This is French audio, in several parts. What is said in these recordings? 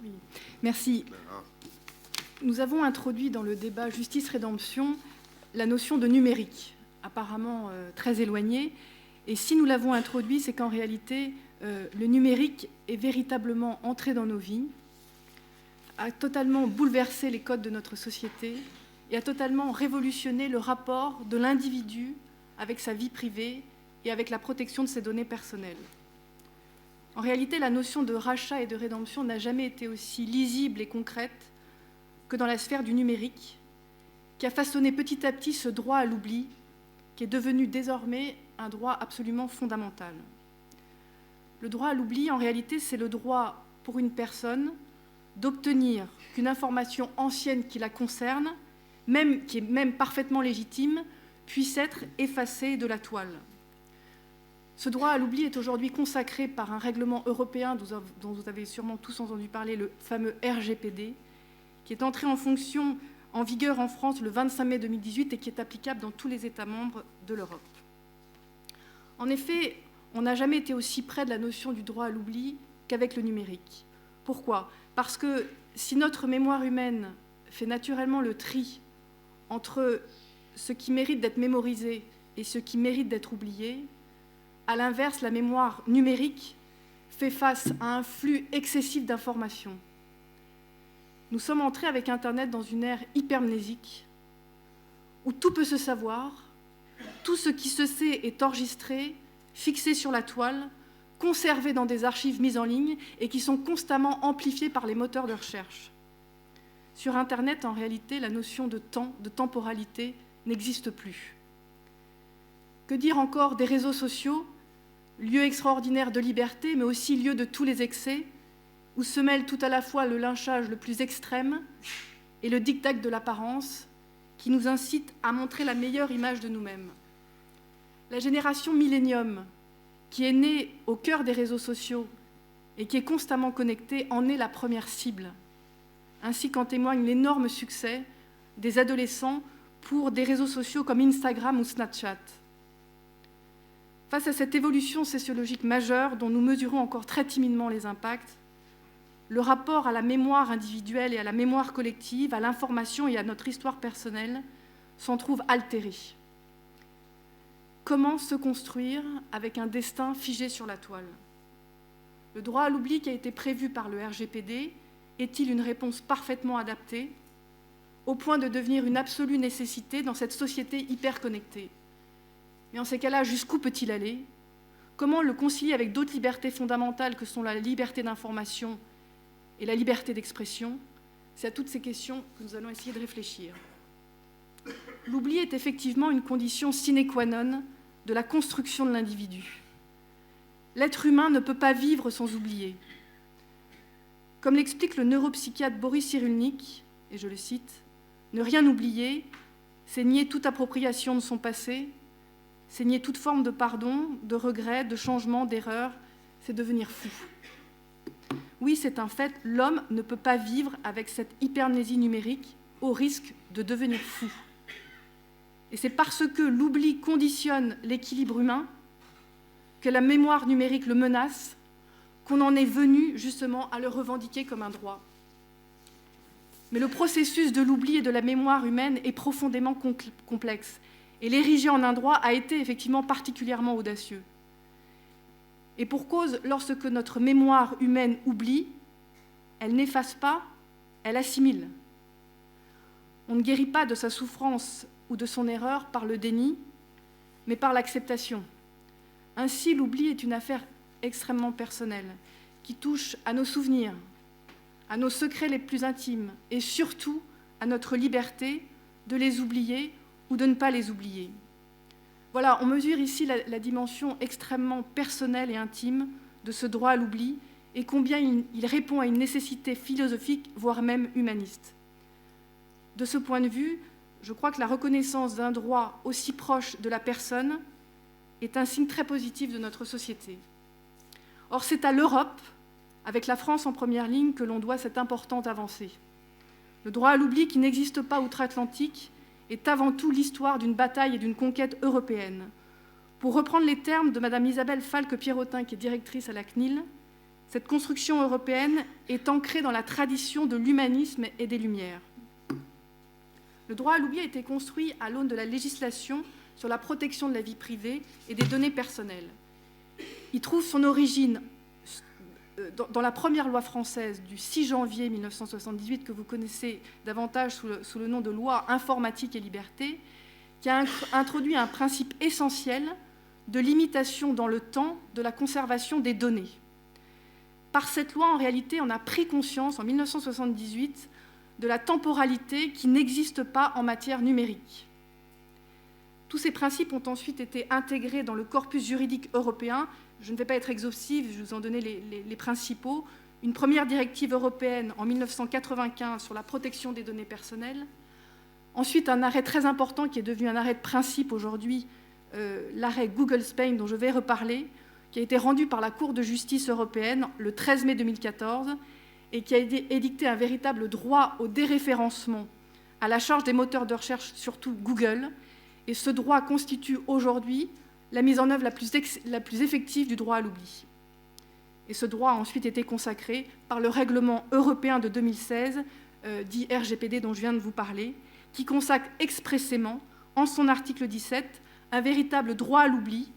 Oui. Merci. Nous avons introduit dans le débat justice-rédemption la notion de numérique, apparemment très éloignée. Et si nous l'avons introduit, c'est qu'en réalité, le numérique est véritablement entré dans nos vies, a totalement bouleversé les codes de notre société et a totalement révolutionné le rapport de l'individu avec sa vie privée et avec la protection de ses données personnelles. En réalité, la notion de rachat et de rédemption n'a jamais été aussi lisible et concrète que dans la sphère du numérique, qui a façonné petit à petit ce droit à l'oubli, qui est devenu désormais un droit absolument fondamental. Le droit à l'oubli, en réalité, c'est le droit pour une personne d'obtenir qu'une information ancienne qui la concerne, qui est même parfaitement légitime, puisse être effacée de la toile. Ce droit à l'oubli est aujourd'hui consacré par un règlement européen dont vous avez sûrement tous entendu parler, le fameux RGPD, qui est entré en vigueur en France le 25 mai 2018 et qui est applicable dans tous les États membres de l'Europe. En effet, on n'a jamais été aussi près de la notion du droit à l'oubli qu'avec le numérique. Pourquoi ? Parce que si notre mémoire humaine fait naturellement le tri entre ce qui mérite d'être mémorisé et ce qui mérite d'être oublié, à l'inverse, la mémoire numérique fait face à un flux excessif d'informations. Nous sommes entrés avec Internet dans une ère hypermnésique où tout peut se savoir, tout ce qui se sait est enregistré, fixé sur la toile, conservé dans des archives mises en ligne et qui sont constamment amplifiées par les moteurs de recherche. Sur Internet, en réalité, la notion de temps, de temporalité, n'existe plus. Que dire encore des réseaux sociaux, lieu extraordinaire de liberté, mais aussi lieu de tous les excès, où se mêle tout à la fois le lynchage le plus extrême et le diktat de l'apparence, qui nous incite à montrer la meilleure image de nous-mêmes. La génération millénium, qui est née au cœur des réseaux sociaux et qui est constamment connectée, en est la première cible, ainsi qu'en témoigne l'énorme succès des adolescents pour des réseaux sociaux comme Instagram ou Snapchat. Face à cette évolution sociologique majeure dont nous mesurons encore très timidement les impacts, le rapport à la mémoire individuelle et à la mémoire collective, à l'information et à notre histoire personnelle s'en trouve altéré. Comment se construire avec un destin figé sur la toile ? Le droit à l'oubli qui a été prévu par le RGPD est-il une réponse parfaitement adaptée, au point de devenir une absolue nécessité dans cette société hyper connectée ? Mais en ces cas-là, jusqu'où peut-il aller ? Comment le concilier avec d'autres libertés fondamentales que sont la liberté d'information et la liberté d'expression ? C'est à toutes ces questions que nous allons essayer de réfléchir. L'oubli est effectivement une condition sine qua non de la construction de l'individu. L'être humain ne peut pas vivre sans oublier. Comme l'explique le neuropsychiatre Boris Cyrulnik, et je le cite, « Ne rien oublier, c'est nier toute appropriation de son passé, c'est nier toute forme de pardon, de regret, de changement, d'erreur, c'est devenir fou. » Oui, c'est un fait, l'homme ne peut pas vivre avec cette hypermnésie numérique au risque de devenir fou. Et c'est parce que l'oubli conditionne l'équilibre humain, que la mémoire numérique le menace, qu'on en est venu justement à le revendiquer comme un droit. Mais le processus de l'oubli et de la mémoire humaine est profondément complexe. Et l'ériger en un droit a été effectivement particulièrement audacieux. Et pour cause, lorsque notre mémoire humaine oublie, elle n'efface pas, elle assimile. On ne guérit pas de sa souffrance ou de son erreur par le déni, mais par l'acceptation. Ainsi, l'oubli est une affaire extrêmement personnelle, qui touche à nos souvenirs, à nos secrets les plus intimes, et surtout à notre liberté de les oublier ou de ne pas les oublier. Voilà, on mesure ici la dimension extrêmement personnelle et intime de ce droit à l'oubli et combien il répond à une nécessité philosophique, voire même humaniste. De ce point de vue, je crois que la reconnaissance d'un droit aussi proche de la personne est un signe très positif de notre société. Or, c'est à l'Europe, avec la France en première ligne, que l'on doit cette importante avancée. Le droit à l'oubli, qui n'existe pas outre-Atlantique, est avant tout l'histoire d'une bataille et d'une conquête européenne. Pour reprendre les termes de Mme Isabelle Falque-Pierrotin, qui est directrice à la CNIL, Cette construction européenne est ancrée dans la tradition de l'humanisme et des Lumières. Le droit à l'oubli a été construit à l'aune de la législation sur la protection de la vie privée et des données personnelles. Il trouve son origine dans la première loi française du 6 janvier 1978, que vous connaissez davantage sous le nom de loi informatique et liberté, qui a introduit un principe essentiel de limitation dans le temps de la conservation des données. Par cette loi, en réalité, on a pris conscience, en 1978, de la temporalité qui n'existe pas en matière numérique. Tous ces principes ont ensuite été intégrés dans le corpus juridique européen. Je ne vais pas être exhaustive, je vais vous en donner les principaux. Une première directive européenne en 1995 sur la protection des données personnelles. Ensuite, un arrêt très important qui est devenu un arrêt de principe aujourd'hui, l'arrêt Google Spain, dont je vais reparler, qui a été rendu par la Cour de justice européenne le 13 mai 2014 et qui a édicté un véritable droit au déréférencement à la charge des moteurs de recherche, surtout Google. Et ce droit constitue aujourd'hui la mise en œuvre la plus effective du droit à l'oubli. Et ce droit a ensuite été consacré par le règlement européen de 2016, dit RGPD, dont je viens de vous parler, qui consacre expressément, en son article 17, un véritable droit à l'oubli,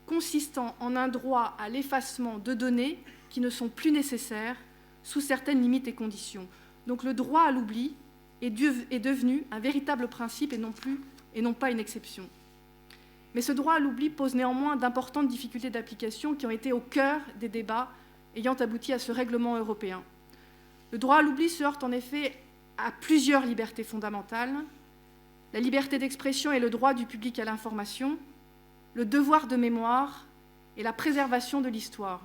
consistant en un droit à l'effacement de données qui ne sont plus nécessaires sous certaines limites et conditions. Donc le droit à l'oubli est devenu un véritable principe et non pas une exception. Mais ce droit à l'oubli pose néanmoins d'importantes difficultés d'application qui ont été au cœur des débats ayant abouti à ce règlement européen. Le droit à l'oubli se heurte en effet à plusieurs libertés fondamentales, la liberté d'expression et le droit du public à l'information, le devoir de mémoire et la préservation de l'histoire.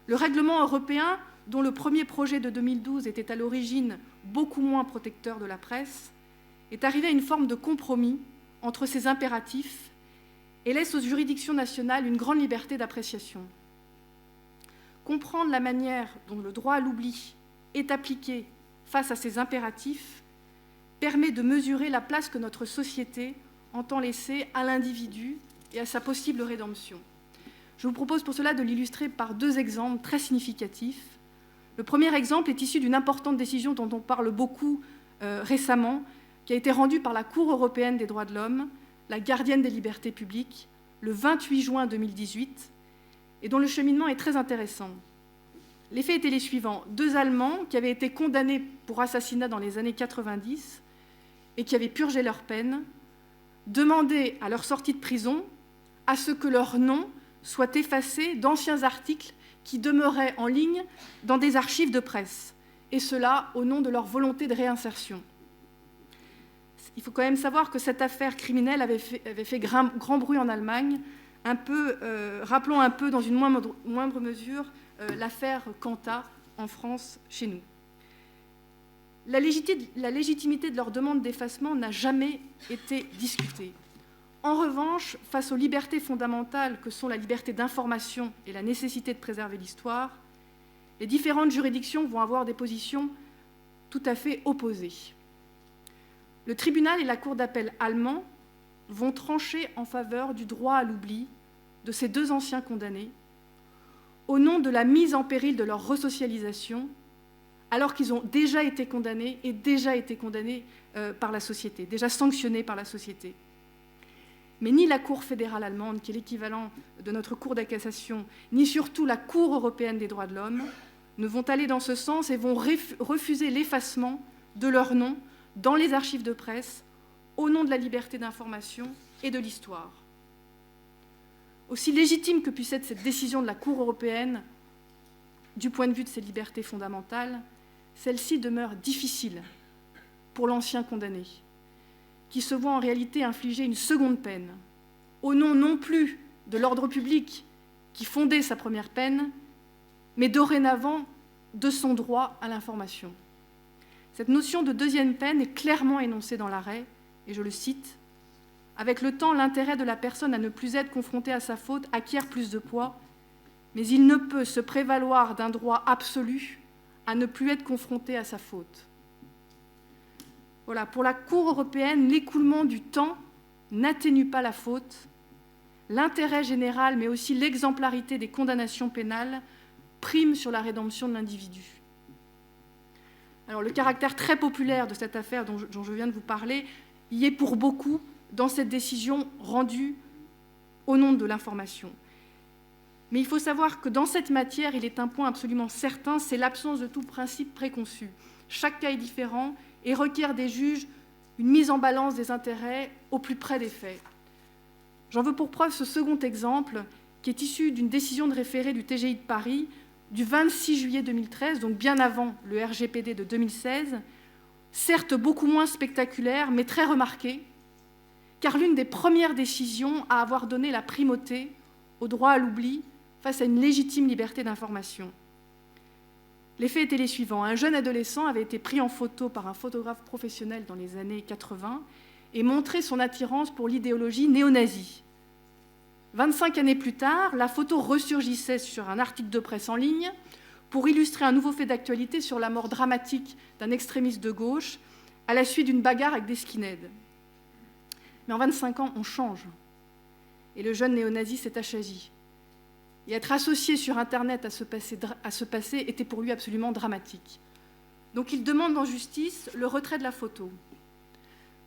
Le règlement européen, dont le premier projet de 2012 était à l'origine beaucoup moins protecteur de la presse, est arrivé à une forme de compromis entre ces impératifs et laisse aux juridictions nationales une grande liberté d'appréciation. Comprendre la manière dont le droit à l'oubli est appliqué face à ces impératifs permet de mesurer la place que notre société entend laisser à l'individu et à sa possible rédemption. Je vous propose pour cela de l'illustrer par deux exemples très significatifs. Le premier exemple est issu d'une importante décision dont on parle beaucoup récemment, qui a été rendue par la Cour européenne des droits de l'homme, la gardienne des libertés publiques, le 28 juin 2018, et dont le cheminement est très intéressant. Les faits étaient les suivants. Deux Allemands qui avaient été condamnés pour assassinat dans les années 90 et qui avaient purgé leur peine, demandaient à leur sortie de prison à ce que leur nom soit effacé d'anciens articles qui demeuraient en ligne dans des archives de presse, et cela au nom de leur volonté de réinsertion. Il faut quand même savoir que cette affaire criminelle avait fait grand bruit en Allemagne, rappelons un peu dans une moindre mesure l'affaire Quanta en France, chez nous. La légitimité de leur demande d'effacement n'a jamais été discutée. En revanche, face aux libertés fondamentales que sont la liberté d'information et la nécessité de préserver l'histoire, les différentes juridictions vont avoir des positions tout à fait opposées. Le tribunal et la cour d'appel allemands vont trancher en faveur du droit à l'oubli de ces deux anciens condamnés, au nom de la mise en péril de leur resocialisation, alors qu'ils ont déjà été condamnés par la société, déjà sanctionnés par la société. Mais ni la Cour fédérale allemande, qui est l'équivalent de notre Cour de cassation, ni surtout la Cour européenne des droits de l'homme ne vont aller dans ce sens et vont refuser l'effacement de leur nom dans les archives de presse au nom de la liberté d'information et de l'histoire. Aussi légitime que puisse être cette décision de la Cour européenne du point de vue de ces libertés fondamentales, celle-ci demeure difficile pour l'ancien condamné, qui se voit en réalité infliger une seconde peine, au nom non plus de l'ordre public qui fondait sa première peine, mais dorénavant de son droit à l'information. Cette notion de deuxième peine est clairement énoncée dans l'arrêt, et je le cite, « Avec le temps, l'intérêt de la personne à ne plus être confrontée à sa faute acquiert plus de poids, mais il ne peut se prévaloir d'un droit absolu à ne plus être confronté à sa faute. » Voilà, pour la Cour européenne, l'écoulement du temps n'atténue pas la faute. L'intérêt général, mais aussi l'exemplarité des condamnations pénales prime sur la rédemption de l'individu. Alors, le caractère très populaire de cette affaire dont je viens de vous parler y est pour beaucoup dans cette décision rendue au nom de l'information. Mais il faut savoir que dans cette matière, il est un point absolument certain, c'est l'absence de tout principe préconçu. Chaque cas est différent et requiert des juges une mise en balance des intérêts au plus près des faits. J'en veux pour preuve ce second exemple, qui est issu d'une décision de référé du TGI de Paris du 26 juillet 2013, donc bien avant le RGPD de 2016, certes beaucoup moins spectaculaire, mais très remarquée, car l'une des premières décisions à avoir donné la primauté au droit à l'oubli face à une légitime liberté d'information. Les faits étaient les suivants. Un jeune adolescent avait été pris en photo par un photographe professionnel dans les années 80 et montré son attirance pour l'idéologie néo-nazie. 25 années plus tard, la photo ressurgissait sur un article de presse en ligne pour illustrer un nouveau fait d'actualité sur la mort dramatique d'un extrémiste de gauche à la suite d'une bagarre avec des skinheads. Mais en 25 ans, on change. Et le jeune néo-nazi s'est achagi. Et être associé sur Internet à ce passé était pour lui absolument dramatique. Donc il demande en justice le retrait de la photo.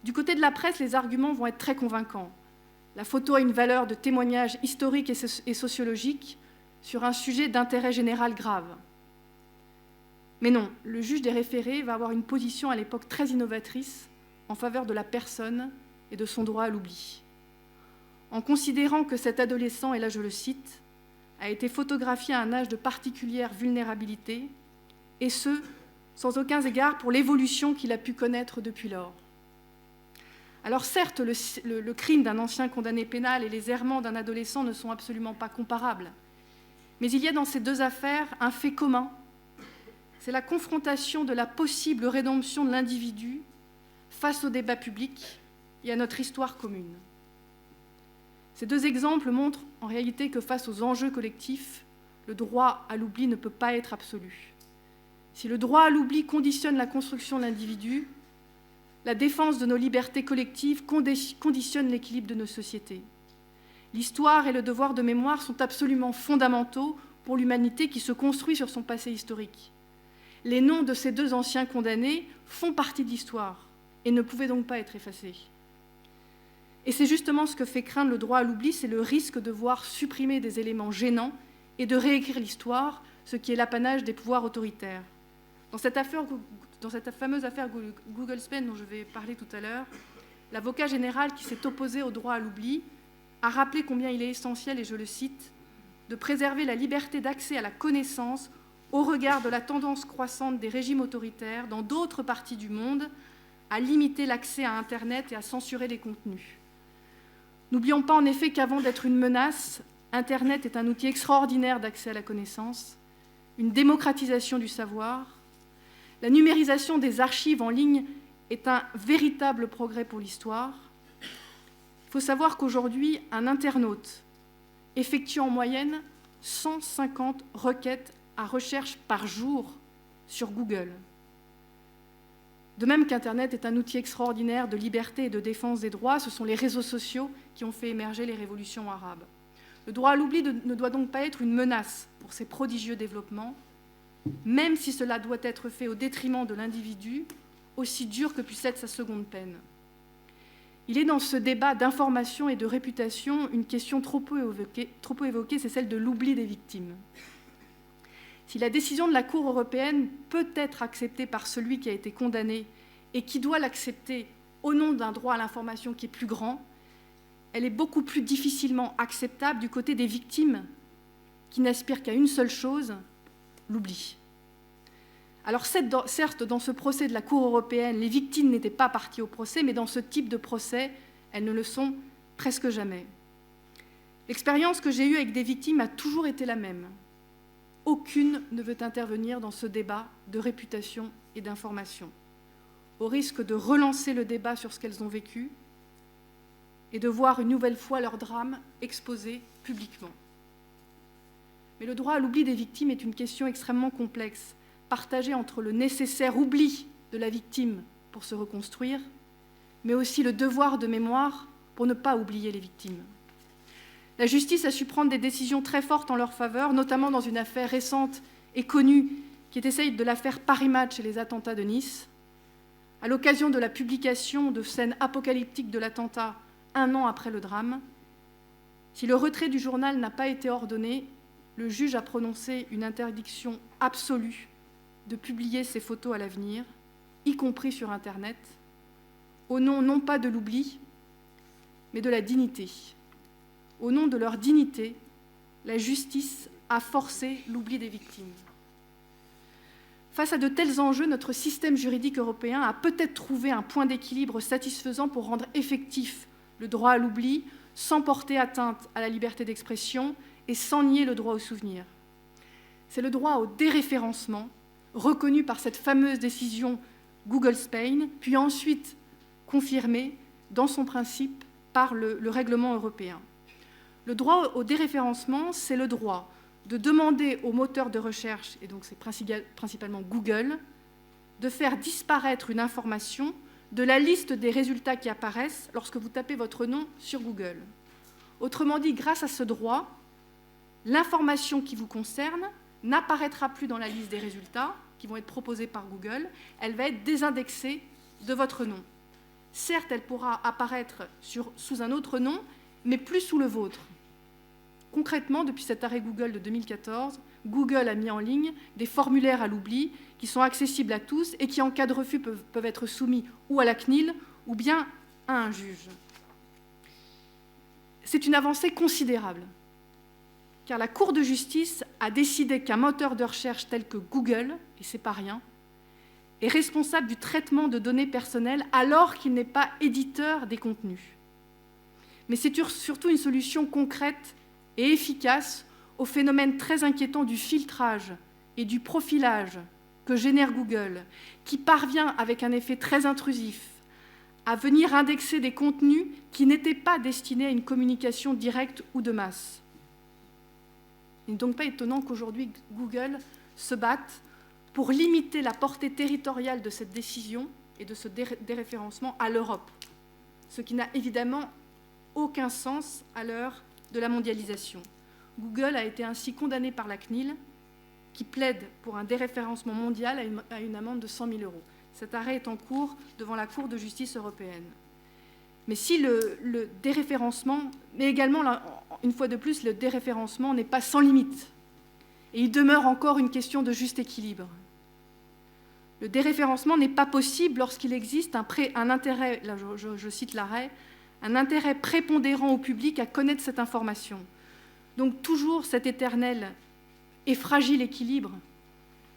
Du côté de la presse, les arguments vont être très convaincants. La photo a une valeur de témoignage historique et sociologique sur un sujet d'intérêt général grave. Mais non, le juge des référés va avoir une position à l'époque très innovatrice en faveur de la personne et de son droit à l'oubli. En considérant que cet adolescent, et là je le cite, a été photographié à un âge de particulière vulnérabilité, et ce, sans aucun égard pour l'évolution qu'il a pu connaître depuis lors. Alors certes, le crime d'un ancien condamné pénal et les errements d'un adolescent ne sont absolument pas comparables, mais il y a dans ces deux affaires un fait commun, c'est la confrontation de la possible rédemption de l'individu face au débat public et à notre histoire commune. Ces deux exemples montrent en réalité que face aux enjeux collectifs, le droit à l'oubli ne peut pas être absolu. Si le droit à l'oubli conditionne la construction de l'individu, la défense de nos libertés collectives conditionne l'équilibre de nos sociétés. L'histoire et le devoir de mémoire sont absolument fondamentaux pour l'humanité qui se construit sur son passé historique. Les noms de ces deux anciens condamnés font partie de l'histoire et ne pouvaient donc pas être effacés. Et c'est justement ce que fait craindre le droit à l'oubli, c'est le risque de voir supprimer des éléments gênants et de réécrire l'histoire, ce qui est l'apanage des pouvoirs autoritaires. Dans cette fameuse affaire Google Spain dont je vais parler tout à l'heure, l'avocat général qui s'est opposé au droit à l'oubli a rappelé combien il est essentiel, et je le cite, de préserver la liberté d'accès à la connaissance au regard de la tendance croissante des régimes autoritaires dans d'autres parties du monde à limiter l'accès à Internet et à censurer les contenus. N'oublions pas en effet qu'avant d'être une menace, Internet est un outil extraordinaire d'accès à la connaissance, une démocratisation du savoir. La numérisation des archives en ligne est un véritable progrès pour l'histoire. Il faut savoir qu'aujourd'hui, un internaute effectue en moyenne 150 requêtes à recherche par jour sur Google. De même qu'Internet est un outil extraordinaire de liberté et de défense des droits, ce sont les réseaux sociaux qui ont fait émerger les révolutions arabes. Le droit à l'oubli ne doit donc pas être une menace pour ces prodigieux développements, même si cela doit être fait au détriment de l'individu, aussi dur que puisse être sa seconde peine. Il est dans ce débat d'information et de réputation une question trop peu évoquée, c'est celle de l'oubli des victimes. Si la décision de la Cour européenne peut être acceptée par celui qui a été condamné et qui doit l'accepter au nom d'un droit à l'information qui est plus grand, elle est beaucoup plus difficilement acceptable du côté des victimes qui n'aspirent qu'à une seule chose, l'oubli. Alors certes, dans ce procès de la Cour européenne, les victimes n'étaient pas parties au procès, mais dans ce type de procès, elles ne le sont presque jamais. L'expérience que j'ai eue avec des victimes a toujours été la même. Aucune ne veut intervenir dans ce débat de réputation et d'information, au risque de relancer le débat sur ce qu'elles ont vécu et de voir une nouvelle fois leur drame exposé publiquement. Mais le droit à l'oubli des victimes est une question extrêmement complexe, partagée entre le nécessaire oubli de la victime pour se reconstruire, mais aussi le devoir de mémoire pour ne pas oublier les victimes. La justice a su prendre des décisions très fortes en leur faveur, notamment dans une affaire récente et connue qui est celle de l'affaire Paris Match et les attentats de Nice. À l'occasion de la publication de scènes apocalyptiques de l'attentat 1 an après le drame, si le retrait du journal n'a pas été ordonné, le juge a prononcé une interdiction absolue de publier ces photos à l'avenir, y compris sur Internet, au nom non pas de l'oubli, mais de la dignité. Au nom de leur dignité, la justice a forcé l'oubli des victimes. Face à de tels enjeux, notre système juridique européen a peut-être trouvé un point d'équilibre satisfaisant pour rendre effectif le droit à l'oubli, sans porter atteinte à la liberté d'expression et sans nier le droit au souvenir. C'est le droit au déréférencement, reconnu par cette fameuse décision Google Spain, puis ensuite confirmé dans son principe par le règlement européen. Le droit au déréférencement, c'est le droit de demander aux moteurs de recherche, et donc c'est principalement Google, de faire disparaître une information de la liste des résultats qui apparaissent lorsque vous tapez votre nom sur Google. Autrement dit, grâce à ce droit, l'information qui vous concerne n'apparaîtra plus dans la liste des résultats qui vont être proposés par Google, elle va être désindexée de votre nom. Certes, elle pourra apparaître sous un autre nom, mais plus sous le vôtre. Concrètement, depuis cet arrêt Google de 2014, Google a mis en ligne des formulaires à l'oubli qui sont accessibles à tous et qui, en cas de refus, peuvent être soumis ou à la CNIL ou bien à un juge. C'est une avancée considérable, car la Cour de justice a décidé qu'un moteur de recherche tel que Google, et c'est pas rien, est responsable du traitement de données personnelles alors qu'il n'est pas éditeur des contenus. Mais c'est surtout une solution concrète et efficace au phénomène très inquiétant du filtrage et du profilage que génère Google, qui parvient, avec un effet très intrusif, à venir indexer des contenus qui n'étaient pas destinés à une communication directe ou de masse. Il n'est donc pas étonnant qu'aujourd'hui Google se batte pour limiter la portée territoriale de cette décision et de ce déréférencement à l'Europe, ce qui n'a évidemment aucun sens à l'heure de la mondialisation. Google a été ainsi condamné par la CNIL, qui plaide pour un déréférencement mondial à une amende de 100 000 €. Cet arrêt est en cours devant la Cour de justice européenne. Mais si le déréférencement, mais également, une fois de plus, le déréférencement n'est pas sans limite, et il demeure encore une question de juste équilibre. Le déréférencement n'est pas possible lorsqu'il existe un intérêt, là je cite l'arrêt, un intérêt prépondérant au public à connaître cette information. Donc toujours cet éternel et fragile équilibre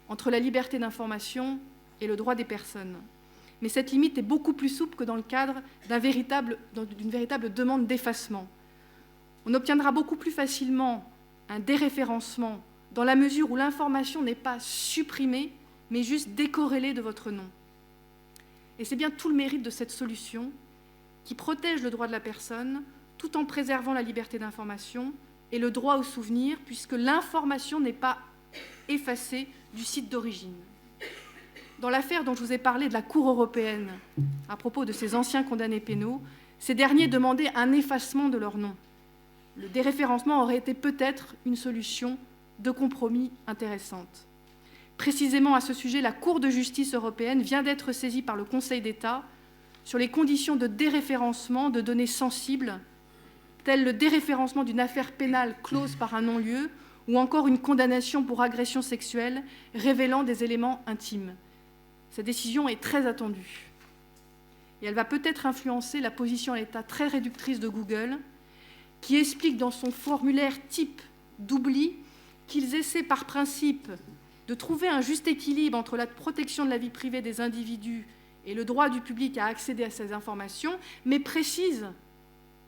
entre la liberté d'information et le droit des personnes. Mais cette limite est beaucoup plus souple que dans le cadre d'une véritable demande d'effacement. On obtiendra beaucoup plus facilement un déréférencement dans la mesure où l'information n'est pas supprimée, mais juste décorrélée de votre nom. Et c'est bien tout le mérite de cette solution qui protège le droit de la personne tout en préservant la liberté d'information et le droit au souvenir, puisque l'information n'est pas effacée du site d'origine. Dans l'affaire dont je vous ai parlé de la Cour européenne, à propos de ces anciens condamnés pénaux, ces derniers demandaient un effacement de leur nom. Le déréférencement aurait été peut-être une solution de compromis intéressante. Précisément à ce sujet, la Cour de justice européenne vient d'être saisie par le Conseil d'État sur les conditions de déréférencement de données sensibles, telles le déréférencement d'une affaire pénale close par un non-lieu ou encore une condamnation pour agression sexuelle révélant des éléments intimes. Cette décision est très attendue et elle va peut-être influencer la position à l'état très réductrice de Google, qui explique dans son formulaire type d'oubli qu'ils essaient par principe de trouver un juste équilibre entre la protection de la vie privée des individus et le droit du public à accéder à ces informations, mais précise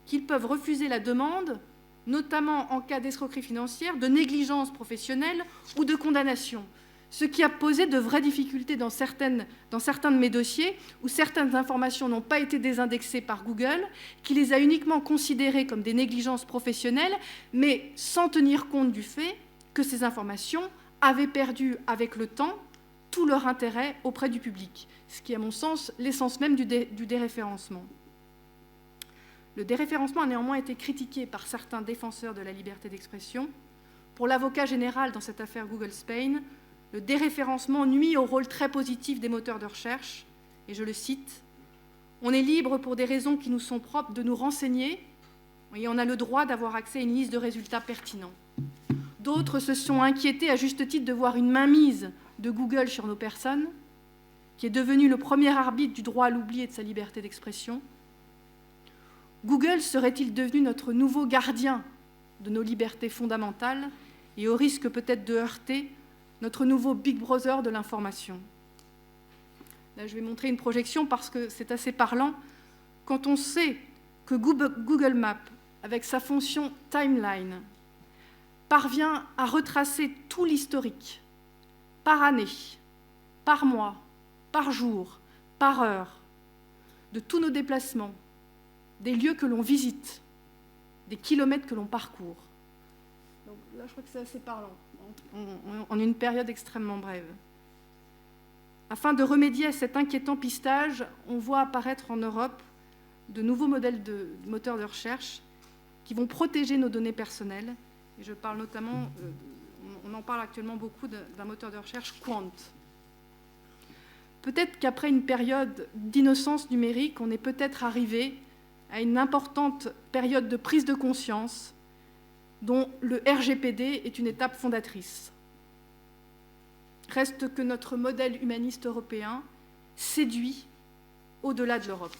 qu'ils peuvent refuser la demande, notamment en cas d'escroquerie financière, de négligence professionnelle ou de condamnation, ce qui a posé de vraies difficultés dans certains de mes dossiers où certaines informations n'ont pas été désindexées par Google, qui les a uniquement considérées comme des négligences professionnelles, mais sans tenir compte du fait que ces informations avaient perdu avec le temps tout leur intérêt auprès du public, ce qui est à mon sens l'essence même du déréférencement. Le déréférencement a néanmoins été critiqué par certains défenseurs de la liberté d'expression. Pour l'avocat général dans cette affaire Google Spain, le déréférencement nuit au rôle très positif des moteurs de recherche, et je le cite, « On est libre pour des raisons qui nous sont propres de nous renseigner et on a le droit d'avoir accès à une liste de résultats pertinents. » D'autres se sont inquiétés à juste titre de voir une mainmise de Google sur nos personnes, qui est devenu le premier arbitre du droit à l'oubli et de sa liberté d'expression. Google serait-il devenu notre nouveau gardien de nos libertés fondamentales et au risque peut-être de heurter notre nouveau Big Brother de l'information? Là, je vais montrer une projection parce que c'est assez parlant. Quand on sait que Google Maps, avec sa fonction Timeline, parvient à retracer tout l'historique, par année, par mois, par jour, par heure, de tous nos déplacements, des lieux que l'on visite, des kilomètres que l'on parcourt. Donc là, je crois que c'est assez parlant, en une période extrêmement brève. Afin de remédier à cet inquiétant pistage, on voit apparaître en Europe de nouveaux modèles de moteurs de recherche qui vont protéger nos données personnelles. Et je parle notamment, on en parle actuellement beaucoup d'un moteur de recherche Qwant. Peut-être qu'après une période d'innocence numérique, on est peut-être arrivé à une importante période de prise de conscience dont le RGPD est une étape fondatrice. Reste que notre modèle humaniste européen séduit au-delà de l'Europe.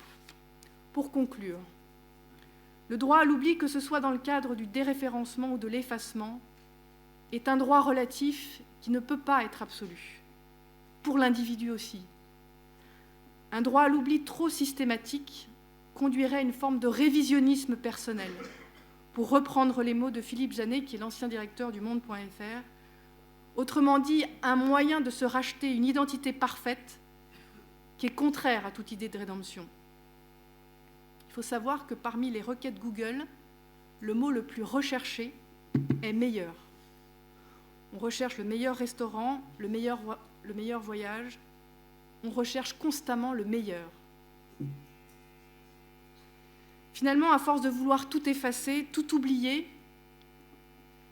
Pour conclure, le droit à l'oubli, que ce soit dans le cadre du déréférencement ou de l'effacement, est un droit relatif qui ne peut pas être absolu, pour l'individu aussi. Un droit à l'oubli trop systématique conduirait à une forme de révisionnisme personnel, pour reprendre les mots de Philippe Janet, qui est l'ancien directeur du Monde.fr. Autrement dit, un moyen de se racheter une identité parfaite qui est contraire à toute idée de rédemption. Il faut savoir que parmi les requêtes Google, le mot le plus recherché est « meilleur ». On recherche le meilleur restaurant, le meilleur voyage. On recherche constamment le meilleur. Finalement, à force de vouloir tout effacer, tout oublier,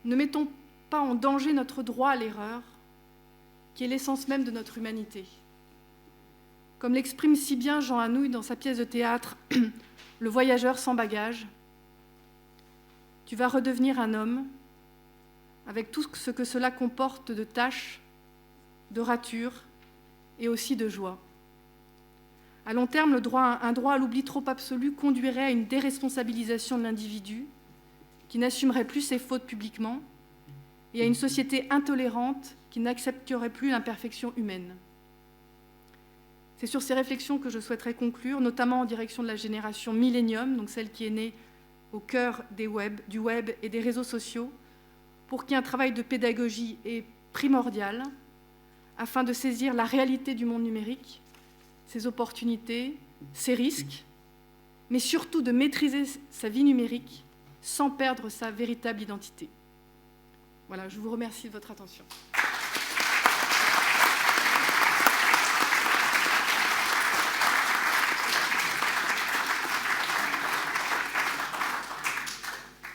ne mettons pas en danger notre droit à l'erreur, qui est l'essence même de notre humanité. Comme l'exprime si bien Jean Anouilh dans sa pièce de théâtre « Le voyageur sans bagages », tu vas redevenir un homme avec tout ce que cela comporte de tâches, de ratures et aussi de joie. À long terme, un droit à l'oubli trop absolu conduirait à une déresponsabilisation de l'individu qui n'assumerait plus ses fautes publiquement et à une société intolérante qui n'accepterait plus l'imperfection humaine. C'est sur ces réflexions que je souhaiterais conclure, notamment en direction de la génération millénium, donc celle qui est née au cœur du web et des réseaux sociaux, pour qui un travail de pédagogie est primordial, afin de saisir la réalité du monde numérique, ses opportunités, ses risques, mais surtout de maîtriser sa vie numérique sans perdre sa véritable identité. Voilà, je vous remercie de votre attention.